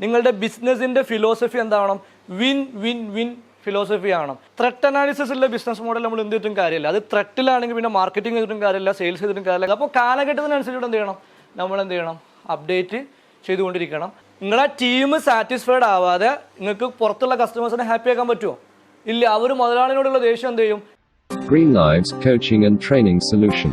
നിങ്ങളുടെ ബിസിനസിൻ്റെ ഫിലോസഫി എന്താവണം? വിൻ വിൻ വിൻ ഫിലോസഫി ആണ്. ത്രെറ്റ് അനാലിസിസ് ഉള്ള ബിസിനസ് മോഡൽ നമ്മൾ എന്ത് ചെയ്തിട്ടും കാര്യമില്ല. അത് ത്രെറ്റിലാണെങ്കിൽ പിന്നെ മാർക്കറ്റിംഗ് ചെയ്തിട്ടും കാര്യമില്ല, സെയിൽസ് ചെയ്തിട്ടും കാര്യമില്ല. അപ്പോൾ കാലഘട്ടത്തിനനുസരിച്ച് എന്ത് ചെയ്യണം? നമ്മൾ എന്ത് ചെയ്യണം? അപ്ഡേറ്റ് ചെയ്തുകൊണ്ടിരിക്കണം. നിങ്ങളെ ടീം സാറ്റിസ്ഫൈഡ് ആവാതെ നിങ്ങൾക്ക് പുറത്തുള്ള കസ്റ്റമേഴ്സിനെ ഹാപ്പി ആക്കാൻ പറ്റുമോ? ഇല്ല. അവർ മുതലാളിനോടുള്ള ദേഷ്യം എന്ത് ചെയ്യും? Greenlives Coaching and Training Solution.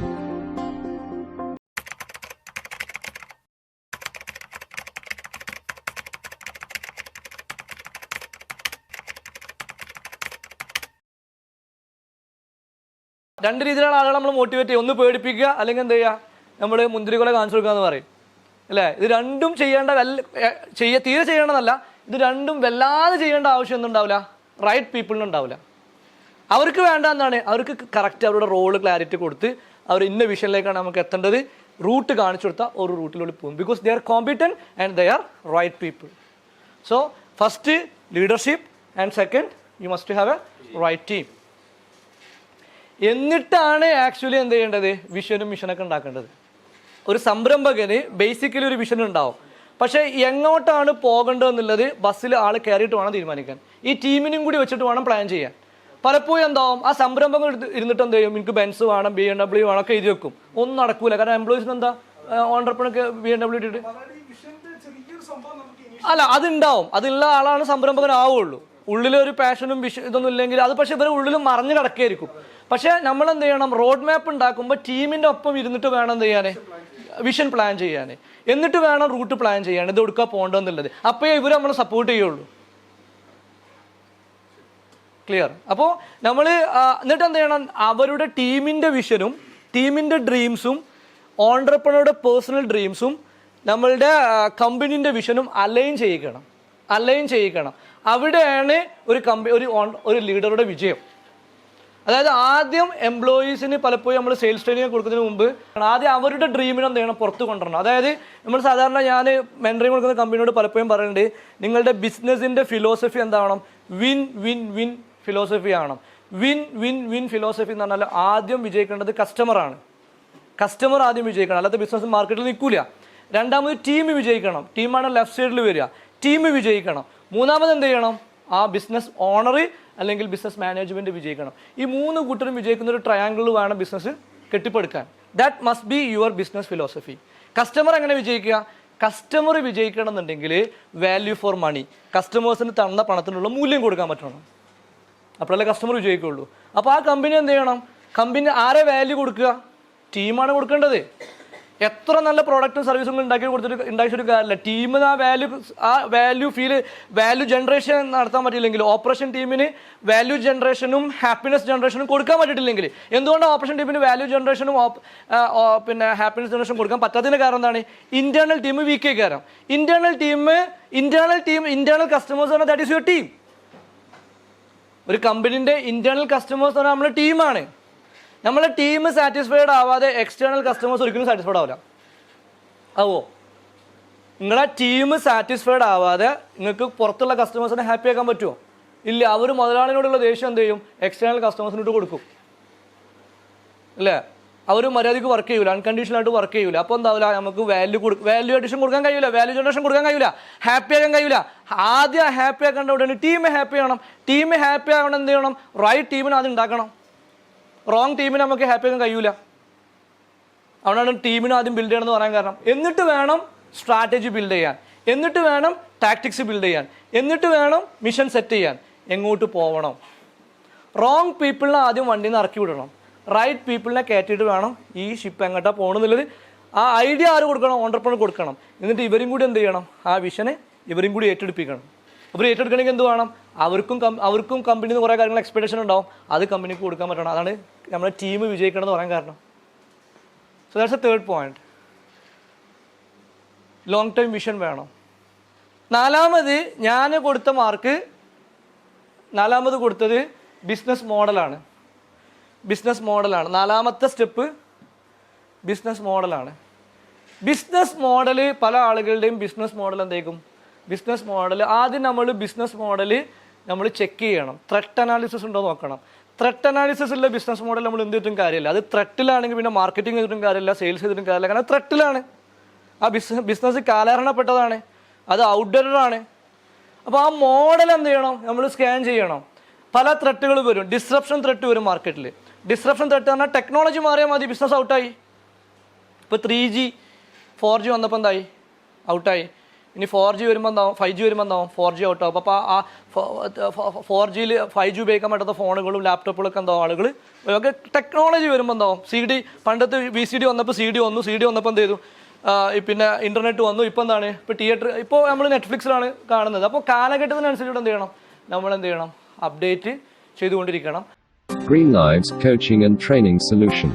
രണ്ട് രീതിയിലാണ് ആളുകളെ നമ്മൾ മോട്ടിവേറ്റ് ചെയ്യുക. ഒന്ന് പേടിപ്പിക്കുക, അല്ലെങ്കിൽ എന്ത് ചെയ്യുക? നമ്മൾ മുന്തിരികൊല കാണിച്ചു കൊടുക്കുക എന്ന് പറയും അല്ലേ? ഇത് രണ്ടും ചെയ്യേണ്ട തീരെ ചെയ്യേണ്ടതല്ല. ഇത് രണ്ടും വല്ലാതെ ചെയ്യേണ്ട ആവശ്യം ഒന്നും ഉണ്ടാവില്ല. റൈറ്റ് പീപ്പിളിനുണ്ടാവില്ല. അവർക്ക് വേണ്ട എന്താണ്? അവർക്ക് കറക്റ്റ് അവരുടെ റോള് ക്ലാരിറ്റി കൊടുത്ത് അവർ ഇന്ന വിഷനിലേക്കാണ് നമുക്ക് എത്തേണ്ടത് റൂട്ട് കാണിച്ചു കൊടുത്താൽ ഒരു റൂട്ടിലൂടെ പോകും. Because they are competent and they are right people. So first leadership and second you must have a right team. എന്നിട്ടാണ് ആക്ച്വലി എന്ത് ചെയ്യേണ്ടത്? വിഷനും മിഷനൊക്കെ ഉണ്ടാക്കേണ്ടത്. ഒരു സംരംഭകന് ബേസിക്കലി ഒരു വിഷൻ ഉണ്ടാവും. പക്ഷേ എങ്ങോട്ടാണ് പോകേണ്ടതെന്നുള്ളത് ബസ്സിൽ ആൾ കയറിയിട്ട് വേണം തീരുമാനിക്കാൻ. ഈ ടീമിനും കൂടി വെച്ചിട്ട് വേണം പ്ലാൻ ചെയ്യാൻ. പലപ്പോഴും എന്താവും? ആ സംരംഭങ്ങൾ ഇരുന്നിട്ട് എന്ത് ചെയ്യും? എനിക്ക് ബെൻസ് വേണം, BMW വേണം ഒക്കെ എഴുതി വെക്കും. ഒന്നും നടക്കൂല. കാരണം എംപ്ലോയീസിന് എന്താ ഓണ്ടർപ്രണർക്ക് BMW ഇട്ടിട്ട് അല്ല, അതുണ്ടാവും. അതുള്ള ആളാണ് സംരംഭകനാവുള്ളൂ. ഉള്ളിലൊരു പാഷനും ഇതൊന്നും ഇല്ലെങ്കിൽ അത് പക്ഷേ ഇവരെ ഉള്ളിൽ മറിഞ്ഞു കിടക്കുകയായിരിക്കും. പക്ഷേ നമ്മൾ എന്ത് ചെയ്യണം? റോഡ് മാപ്പ് ഉണ്ടാക്കുമ്പോൾ ടീമിൻ്റെ ഒപ്പം ഇരുന്നിട്ട് വേണം എന്ത് ചെയ്യാൻ? വിഷൻ പ്ലാൻ ചെയ്യാൻ. എന്നിട്ട് വേണം റൂട്ട് പ്ലാൻ ചെയ്യാൻ. ഇത് എടുക്കാൻ പോകേണ്ടതെന്നുള്ളത്. അപ്പോഴേ ഇവർ നമ്മൾ സപ്പോർട്ട് ചെയ്യുള്ളൂ. ക്ലിയർ? അപ്പോൾ നമ്മൾ എന്നിട്ട് എന്ത് ചെയ്യണം? അവരുടെ ടീമിൻ്റെ വിഷനും ടീമിൻ്റെ ഡ്രീംസും ഓണ്ടർപ്രണറുടെ പേഴ്സണൽ ഡ്രീംസും നമ്മളുടെ കമ്പനീൻ്റെ വിഷനും അലൈൻ ചെയ്യിക്കണം. അവിടെയാണ് ഒരു ലീഡറുടെ വിജയം. അതായത് ആദ്യം എംപ്ലോയീസിന് പലപ്പോഴും നമ്മൾ സെയിൽസ് ട്രെയിനിങ് കൊടുക്കുന്നതിന് മുമ്പ് ആദ്യം അവരുടെ ഡ്രീമിനെ എന്ത് ചെയ്യണം? പുറത്ത് കൊണ്ടുവരണം. അതായത് നമ്മൾ സാധാരണ ഞാൻ മെൻറ്ററിങ് കൊടുക്കുന്ന കമ്പനിയോട് പലപ്പോഴും പറയുന്നുണ്ട്, നിങ്ങളുടെ ബിസിനസ്സിൻ്റെ ഫിലോസഫി എന്താവണം? വിൻ വിൻ വിൻ ഫിലോസഫി ആവണം. വിൻ വിൻ വിൻ ഫിലോസഫി എന്ന് പറഞ്ഞാൽ ആദ്യം വിജയിക്കേണ്ടത് കസ്റ്റമറാണ്. കസ്റ്റമർ ആദ്യം വിജയിക്കണം, അല്ലാത്ത ബിസിനസ് മാർക്കറ്റിൽ നിൽക്കില്ല. രണ്ടാമത് ടീം വിജയിക്കണം. ടീമാണ് ലെഫ്റ്റ് സൈഡിൽ വരിക. ടീം വിജയിക്കണം. മൂന്നാമത് എന്ത് ചെയ്യണം? ആ ബിസിനസ് ഓണർ അല്ലെങ്കിൽ ബിസിനസ് മാനേജ്മെൻറ്റ് വിജയിക്കണം. ഈ മൂന്ന് കൂട്ടരും വിജയിക്കുന്ന ഒരു ട്രയാങ്കിൾ വേണം ബിസിനസ് കെട്ടിപ്പടുക്കാൻ. That must be your business philosophy. Customer എങ്ങനെ വിജയിക്കുക? കസ്റ്റമർ വിജയിക്കണം എന്നുണ്ടെങ്കിൽ വാല്യൂ ഫോർ മണി, കസ്റ്റമേഴ്സിന് തന്ന പണത്തിനുള്ള മൂല്യം കൊടുക്കാൻ പറ്റണം. അപ്പോഴല്ലേ കസ്റ്റമർ വിജയിക്കുള്ളൂ. അപ്പോൾ ആ കമ്പനി എന്ത് ചെയ്യണം? കമ്പനി ആരെ വാല്യൂ കൊടുക്കുക? ടീമാണ് കൊടുക്കേണ്ടത്. എത്ര നല്ല പ്രോഡക്റ്റും സർവീസും ഉണ്ടാക്കിയിട്ട് കാര്യമില്ല. ടീമിന് വാല്യൂ ജനറേഷൻ നടത്താൻ പറ്റിയില്ലെങ്കിൽ, ഓപ്പറേഷൻ ടീമിന് വാല്യൂ ജനറേഷനും ഹാപ്പിനെസ് ജനറേഷനും കൊടുക്കാൻ പറ്റിയിട്ടില്ലെങ്കിൽ, എന്തുകൊണ്ടാണ് ഓപ്പറേഷൻ ടീമിന് വാല്യൂ ജനറേഷനും പിന്നെ ഹാപ്പിനെസ് ജനറേഷൻ കൊടുക്കാൻ പറ്റാത്തതിൻ്റെ കാരണം എന്താണ്? ഇന്റേണൽ ടീം വീക്ക് കാരണം. ഇന്റേണൽ കസ്റ്റമേഴ്സ് പറഞ്ഞാൽ ദാറ്റ് ഈസ് യുവർ ടീം. ഒരു കമ്പനീൻ്റെ ഇന്റേണൽ കസ്റ്റമേഴ്സ് പറഞ്ഞാൽ നമ്മുടെ ടീമാണ്. നമ്മളെ ടീം സാറ്റിസ്ഫൈഡ് ആവാതെ എക്സ്റ്റേണൽ കസ്റ്റമേഴ്സ് ഒരിക്കലും സാറ്റിസ്ഫൈഡ് ആവില്ല. ആവോ? നിങ്ങളെ ടീം സാറ്റിസ്ഫൈഡ് ആവാതെ നിങ്ങൾക്ക് പുറത്തുള്ള കസ്റ്റമേഴ്സിനെ ഹാപ്പി ആക്കാൻ പറ്റുമോ? ഇല്ല. അവർ മുതലാളിനോടുള്ള ദേഷ്യം എന്ത് ചെയ്യും? എക്സ്റ്റേണൽ കസ്റ്റമേഴ്സിനോട്ട് കൊടുക്കും അല്ലേ? അവർ മര്യാദയ്ക്ക് വർക്ക് ചെയ്യൂല, അൺകണ്ടീഷണലായിട്ട് വർക്ക് ചെയ്യൂല. അപ്പോൾ എന്താവില്ല? നമുക്ക് വാല്യൂ അഡീഷൻ കൊടുക്കാൻ കഴിയില്ല, വാല്യൂ ജനറേഷൻ കൊടുക്കാൻ കഴിയില്ല, ഹാപ്പി ആക്കാൻ കഴിയില്ല. ആദ്യം ഹാപ്പി ആക്കേണ്ട ഉടനെ ടീം ഹാപ്പി ആവണം. ടീം ഹാപ്പി ആവണം എന്ത് ചെയ്യണം? റൈറ്റ് ടീമിനെ ആദ്യം ഉണ്ടാക്കണം. റോങ് ടീമിനെ നമുക്ക് ഹാപ്പി ആക്കാൻ കഴിയൂല. അതുകൊണ്ടാണ് ടീമിനെ ആദ്യം ബിൽഡ് ചെയ്യണമെന്ന് പറയാൻ കാരണം. എന്നിട്ട് വേണം സ്ട്രാറ്റജി ബിൽഡ് ചെയ്യാൻ, എന്നിട്ട് വേണം ടാക്ടിക്സ് ബിൽഡ് ചെയ്യാൻ, എന്നിട്ട് വേണം മിഷൻ സെറ്റ് ചെയ്യാൻ. എങ്ങോട്ട് പോകണം? റോങ് പീപ്പിളിനെ ആദ്യം വണ്ടിയിൽ നിന്ന് ഇറക്കി വിടണം. റൈറ്റ് പീപ്പിളിനെ കയറ്റിയിട്ട് വേണം ഈ ഷിപ്പ് എങ്ങോട്ടാണ് പോകണമെന്നുള്ളത് ആ ഐഡിയ ആര് കൊടുക്കണം? ഓണ്ടർപ്രണർ കൊടുക്കണം. എന്നിട്ട് ഇവരും കൂടി എന്ത് ചെയ്യണം? ആ വിഷനെ ഇവരും കൂടി ഏറ്റെടുപ്പിക്കണം. അവർ ഏറ്റെടുക്കണമെങ്കിൽ എന്ത് വേണം? അവർക്കും കമ്പനിയിൽ നിന്ന് കുറേ കാര്യങ്ങൾ എക്സ്പെക്ടേഷൻ ഉണ്ടാവും. അത് കമ്പനിക്ക് കൊടുക്കാൻ പറ്റണം. അതാണ് നമ്മുടെ ടീം വിജയിക്കണമെന്ന് പറയാൻ കാരണം. So that's A third point. Long time vision വേണം. നാലാമത് ഞാൻ കൊടുത്ത മാർക്ക്, നാലാമത് കൊടുത്തത് ബിസിനസ് മോഡലാണ്. നാലാമത്തെ സ്റ്റെപ്പ് ബിസിനസ് മോഡലാണ്. ബിസിനസ് മോഡൽ പല ആളുകളുടെയും ബിസിനസ് മോഡൽ എന്തേക്കും? ബിസിനസ് മോഡൽ ആദ്യം നമ്മൾ ചെക്ക് ചെയ്യണം. ത്രെറ്റ് അനാലിസിസ് ഉണ്ടോ നോക്കണം. ത്രെറ്റ് അനാലിസിസ് ഉള്ള ബിസിനസ് മോഡൽ നമ്മൾ എന്ത് ചെയ്തിട്ടും കാര്യമില്ല. അത് ത്രെറ്റിലാണെങ്കിൽ പിന്നെ മാർക്കറ്റിംഗ് ചെയ്തിട്ടും കാര്യമില്ല, സെയിൽസ് ചെയ്തിട്ടും കാര്യമില്ല. കാരണം ത്രെറ്റിലാണ്. ആ ബിസിനസ് കാലഹരണപ്പെട്ടതാണ്. അത് ഔട്ട്ഡേറ്റഡ്. അപ്പോൾ ആ മോഡൽ എന്ത് ചെയ്യണം, നമ്മൾ സ്കാൻ ചെയ്യണം. പല ത്രെട്ടുകൾ വരും, ഡിസ്റപ്ഷൻ ത്രെട്ട് വരും മാർക്കറ്റിൽ. ഡിസ്റപ്ഷൻ ത്രെട്ട് പറഞ്ഞാൽ ടെക്നോളജി മാറിയാൽ മതി, ബിസിനസ് ഔട്ടായി. ഇപ്പോൾ 3G 4G വന്നപ്പോൾ എന്തായി, ഔട്ടായി. ഇനി 4G വരുമ്പോൾ എന്താവും, 5G വരുമ്പോൾ എന്താവും, 4G ഔട്ടാവും. അപ്പോൾ ആ 4Gയിൽ 5G ഉപയോഗിക്കാൻ പറ്റാത്ത ഫോണുകളും ലാപ്ടോപ്പുകളൊക്കെ എന്താവും ആളുകൾ ഒക്കെ. ടെക്നോളജി വരുമ്പോൾ എന്താവും, പണ്ടത്തെ VCD വന്നപ്പോൾ CD വന്നു, CD വന്നപ്പോൾ എന്ത് ചെയ്തു, പിന്നെ ഇൻ്റർനെറ്റ് വന്നു. ഇപ്പോൾ എന്താണ്, ഇപ്പോൾ തിയേറ്റർ, ഇപ്പോൾ നമ്മൾ നെറ്റ്ഫ്ലിക്സിലാണ് കാണുന്നത്. അപ്പോൾ കാലഘട്ടത്തിനനുസരിച്ച് എന്ത് ചെയ്യണം, നമ്മൾ എന്ത് ചെയ്യണം, അപ്ഡേറ്റ് ചെയ്തുകൊണ്ടിരിക്കണം. Greenlives Coaching and Training Solution.